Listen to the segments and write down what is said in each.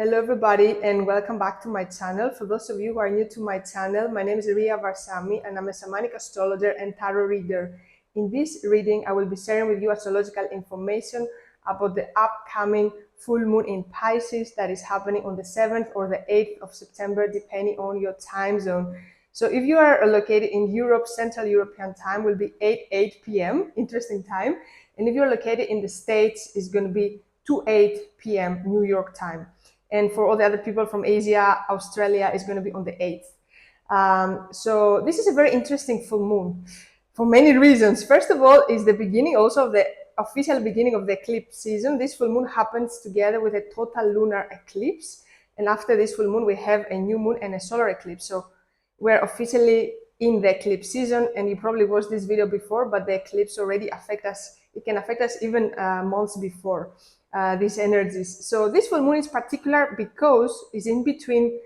Hello everybody and welcome back to my channel. For those of you who are new to my channel, my name is Ria Varsami and I'm a shamanic astrologer and tarot reader. In this reading, I will be sharing with you astrological information about the upcoming full moon in Pisces that is happening on the 7th or the 8th of September, depending on your time zone. So if you are located in Europe, Central European time will be 8 p.m. Interesting time. And if you're located in the States, it's going to be 8 p.m. New York time. And for all the other people from Asia, Australia is going to be on the 8th. So this is a very interesting full moon for many reasons. First of all, is the beginning also of the official beginning of the eclipse season. This full moon happens together with a total lunar eclipse. And after this full moon, we have a new moon and a solar eclipse. So we're officially in the eclipse season, and you probably watched this video before, but the eclipse already affect us. It can affect us even months before these energies. So this full moon is particular because it's in between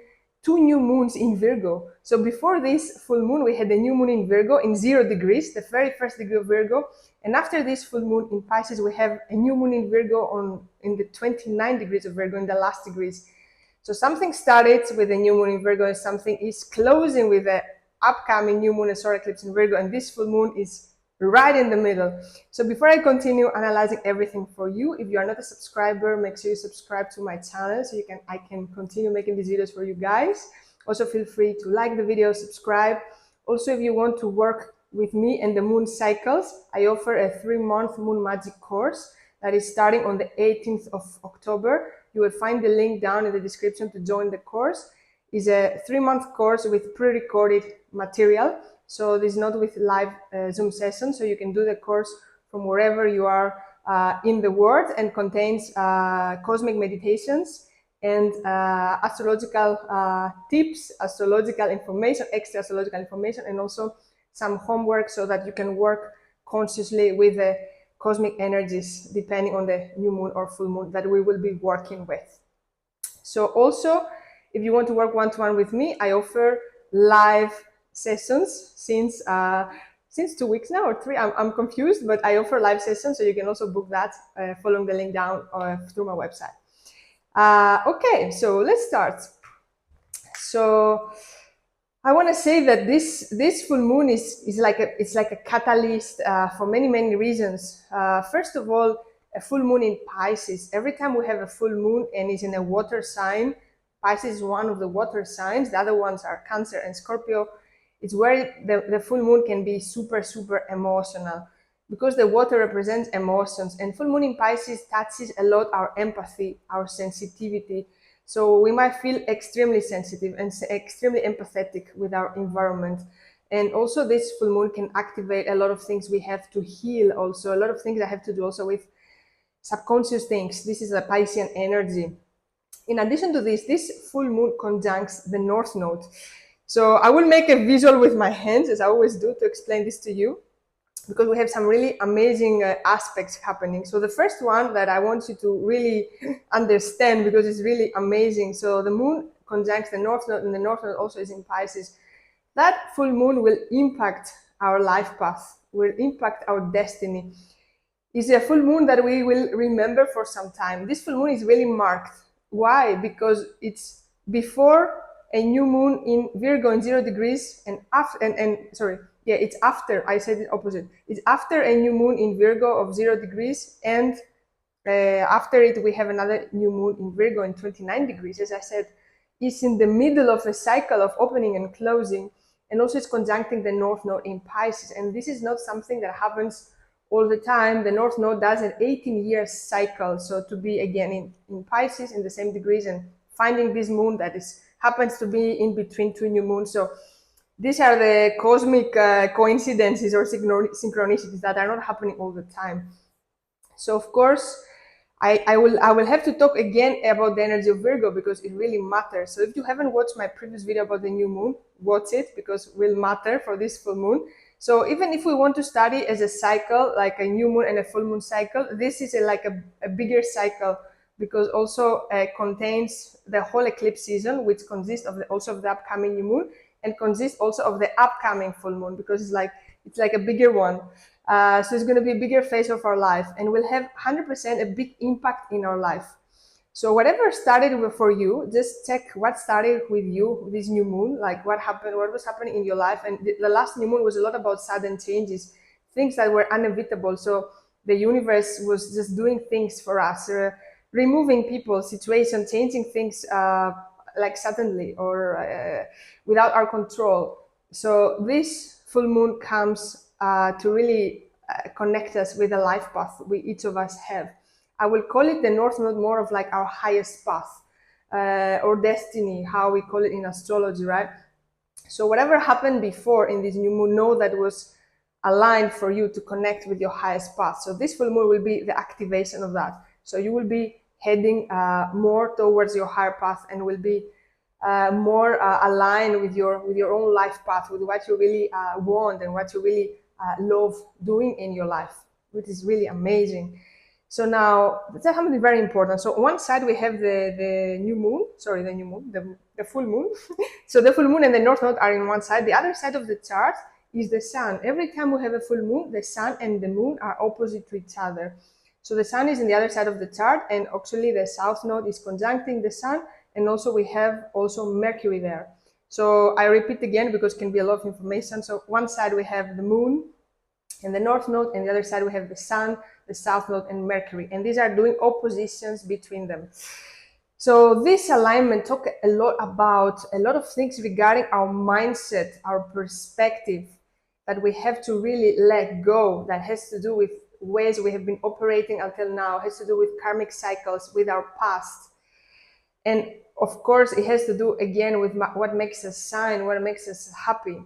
two new moons in Virgo. So before this full moon, we had a new moon in Virgo in 0 degrees, the very first degree of Virgo. And after this full moon in Pisces, we have a new moon in Virgo in the 29 degrees of Virgo, in the last degrees. So something started with a new moon in Virgo and something is closing with the upcoming new moon and solar eclipse in Virgo. And this full moon is right in the middle. So before I continue analyzing everything for you, if you are not a subscriber, make sure you subscribe to my channel so I can continue making these videos for you guys. Also feel free to like the video, subscribe. Also, if you want to work with me and the moon cycles, I offer a 3-month moon magic course that is starting on the 18th of October. You will find the link down in the description to join the course. It's a 3-month course with pre-recorded material. So this is not with live Zoom session, so you can do the course from wherever you are in the world, and contains cosmic meditations and astrological tips, astrological information, extra astrological information, and also some homework so that you can work consciously with the cosmic energies depending on the new moon or full moon that we will be working with. So also, if you want to work one-to-one with me, I offer live sessions since 2 weeks now or 3. I'm confused, but I offer live sessions, so you can also book that following the link down through my website. Okay, so let's start. So I want to say that this full moon is like a catalyst for many reasons. First of all, a full moon in Pisces. Every time we have a full moon and it's in a water sign, Pisces is one of the water signs. The other ones are Cancer and Scorpio. It's where the full moon can be super emotional, because the water represents emotions, and full moon in Pisces touches a lot our empathy, our sensitivity. So we might feel extremely sensitive and extremely empathetic with our environment. And also this full moon can activate a lot of things we have to heal also, a lot of things that have to do also with subconscious things. This is a Piscean energy. In addition to this full moon conjuncts the North Node. So I will make a visual with my hands, as I always do, to explain this to you, because we have some really amazing aspects happening. So the first one that I want you to really understand, because it's really amazing. So the moon conjuncts the North Node, and the North Node also is in Pisces. That full moon will impact our life path, will impact our destiny. It's a full moon that we will remember for some time. This full moon is really marked. Why? Because it's before a new moon in Virgo in 0 degrees, and after, it's after, I said it opposite. It's after a new moon in Virgo of 0 degrees, and after it we have another new moon in Virgo in 29 degrees. As I said, it's in the middle of a cycle of opening and closing, and also it's conjuncting the North Node in Pisces. And this is not something that happens all the time. The North Node does an 18-year cycle. So to be again in Pisces in the same degrees and finding this moon that happens to be in between two new moons. So these are the cosmic coincidences or synchronicities that are not happening all the time. So of course, I will have to talk again about the energy of Virgo, because it really matters. So if you haven't watched my previous video about the new moon, watch it, because it will matter for this full moon. So even if we want to study as a cycle, like a new moon and a full moon cycle, this is like a bigger cycle, because also contains the whole eclipse season, which consists of also of the upcoming new moon, and consists also of the upcoming full moon, because it's like a bigger one. So it's going to be a bigger phase of our life, and will have 100% a big impact in our life. So whatever started for you, just check what started with you, this new moon, like what happened, what was happening in your life. And the last new moon was a lot about sudden changes, things that were inevitable. So the universe was just doing things for us, removing people, situation, changing things like suddenly or without our control. So this full moon comes to really connect us with the life path we each of us have. I will call it the North Node more of like our highest path or destiny, how we call it in astrology, right? So whatever happened before in this new moon, know that was aligned for you to connect with your highest path. So this full moon will be the activation of that. So you will be heading more towards your higher path and will be more aligned with your own life path, with what you really want and what you really love doing in your life, which is really amazing. So now that's something very important. So on one side we have the new moon, sorry, the new moon, the full moon. So the full moon and the north node are in one side. The other side of the chart is the sun. Every time we have a full moon, the sun and the moon are opposite to each other. So the sun is in the other side of the chart, and actually the south node is conjuncting the sun, and also we have also Mercury there. So I repeat again because it can be a lot of information. So one side we have the moon and the north node, and the other side we have the sun, the south node, and Mercury, and these are doing oppositions between them. So this alignment talk a lot about a lot of things regarding our mindset, our perspective, that we have to really let go, that has to do with ways we have been operating until now, has to do with karmic cycles, with our past. And of course, it has to do again with what makes us shine, what makes us happy.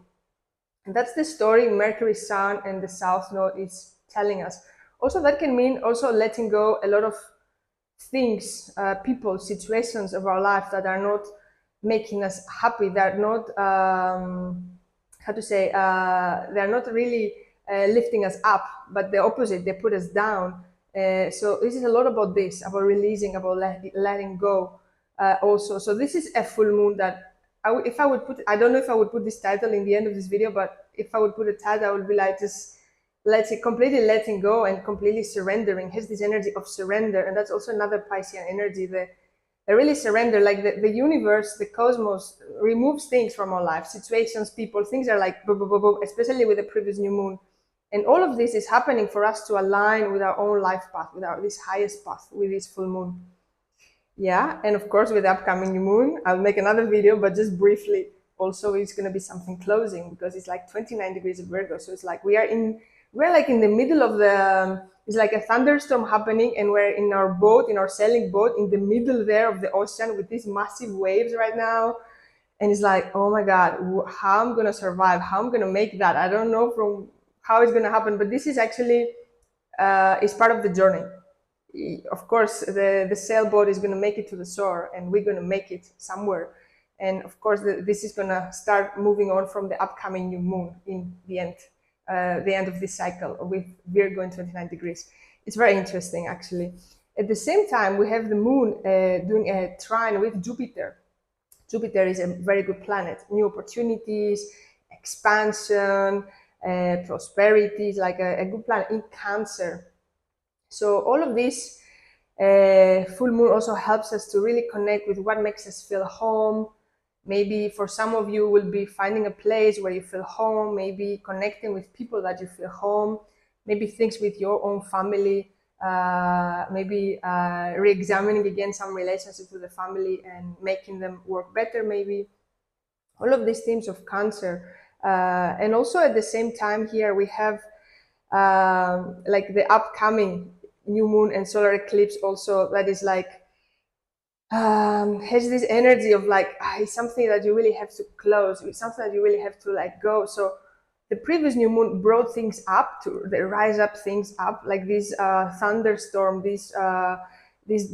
And that's the story Mercury, Sun, and the South Node is telling us. Also, that can mean also letting go a lot of things, people, situations of our life that are not making us happy. They're not, how to say, they're not really lifting us up, but the opposite, they put us down. So this is a lot about this, about releasing, about letting go also. So this is a full moon that if I would put, I don't know if I would put this title in the end of this video, but if I would put a title, I would be like, just completely letting go and completely surrendering. Has this energy of surrender, and that's also another Piscean energy. They really surrender, like the universe, the cosmos removes things from our life, situations, people, things are like boom, boom, boom, boom, especially with the previous new moon. And all of this is happening for us to align with our own life path, with this highest path, with this full moon. Yeah, and of course with the upcoming new moon, I'll make another video, but just briefly. Also, it's going to be something closing because it's like 29 degrees of Virgo. So it's like we're like in the middle of it's like a thunderstorm happening, and we're in our boat, in our sailing boat, in the middle there of the ocean with these massive waves right now. And it's like, oh my God, how I'm going to survive, how I'm going to make that. I don't know from how it's going to happen, but this is actually, is part of the journey. Of course, the sailboat is going to make it to the shore, and we're going to make it somewhere. And of course, this is going to start moving on from the upcoming new moon in the end of this cycle with Virgo in 29 degrees. It's very interesting, actually. At the same time, we have the moon doing a trine with Jupiter. Jupiter is a very good planet. New opportunities, expansion, prosperity, is like a good planet in Cancer. So all of this full moon also helps us to really connect with what makes us feel home. Maybe for some of you will be finding a place where you feel home, maybe connecting with people that you feel home, maybe things with your own family, maybe re-examining again some relationships with the family and making them work better, maybe. All of these themes of Cancer. And also at the same time here we have like the upcoming new moon and solar eclipse also, that is like has this energy of like it's something that you really have to close, it's something that you really have to let go. So the previous new moon brought things up, to rise up things up, like this thunderstorm, these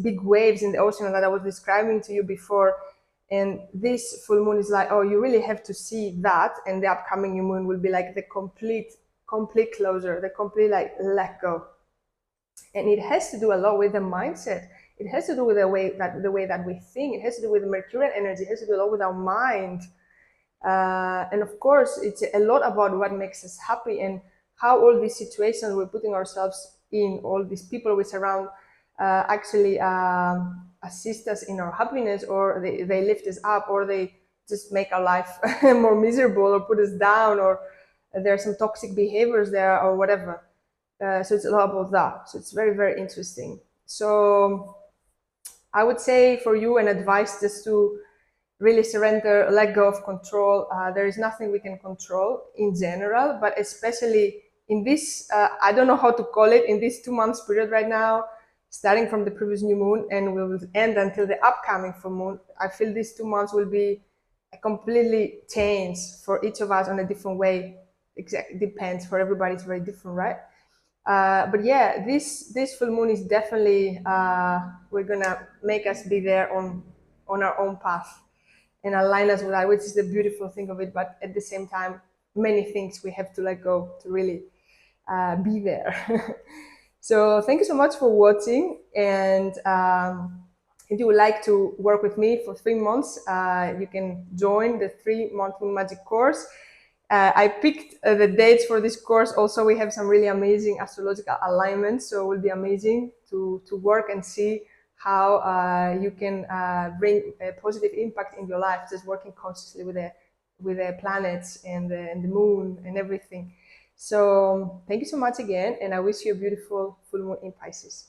big waves in the ocean that I was describing to you before. And this full moon is like, oh, you really have to see that, and the upcoming new moon will be like the complete closure, the complete like let go. And it has to do a lot with the mindset. It has to do with the way that we think. It has to do with the Mercurian energy. It has to do a lot with our mind. And of course, it's a lot about what makes us happy and how all these situations we're putting ourselves in, all these people we surround, actually assist us in our happiness, or they lift us up, or they just make our life more miserable or put us down, or there are some toxic behaviors there or whatever. So it's a lot about that. So it's very, very interesting. So I would say for you an advice just to really surrender, let go of control. There is nothing we can control in general, but especially in this, I don't know how to call it, in this 2 months period right now, starting from the previous new moon and will end until the upcoming full moon. I feel these 2 months will be a completely change for each of us on a different way. Exactly, depends, for everybody it's very different, right? But yeah, this full moon is definitely we're gonna make us be there on our own path and align us with that, which is the beautiful thing of it. But at the same time, many things we have to let go to really be there. So thank you so much for watching. And if you would like to work with me for 3 months, you can join the 3-month Moon Magic course. I picked the dates for this course. Also, we have some really amazing astrological alignments, so it will be amazing to work and see how you can bring a positive impact in your life, just working consciously with the planets and the moon and everything. So thank you so much again, and I wish you a beautiful full moon in Pisces.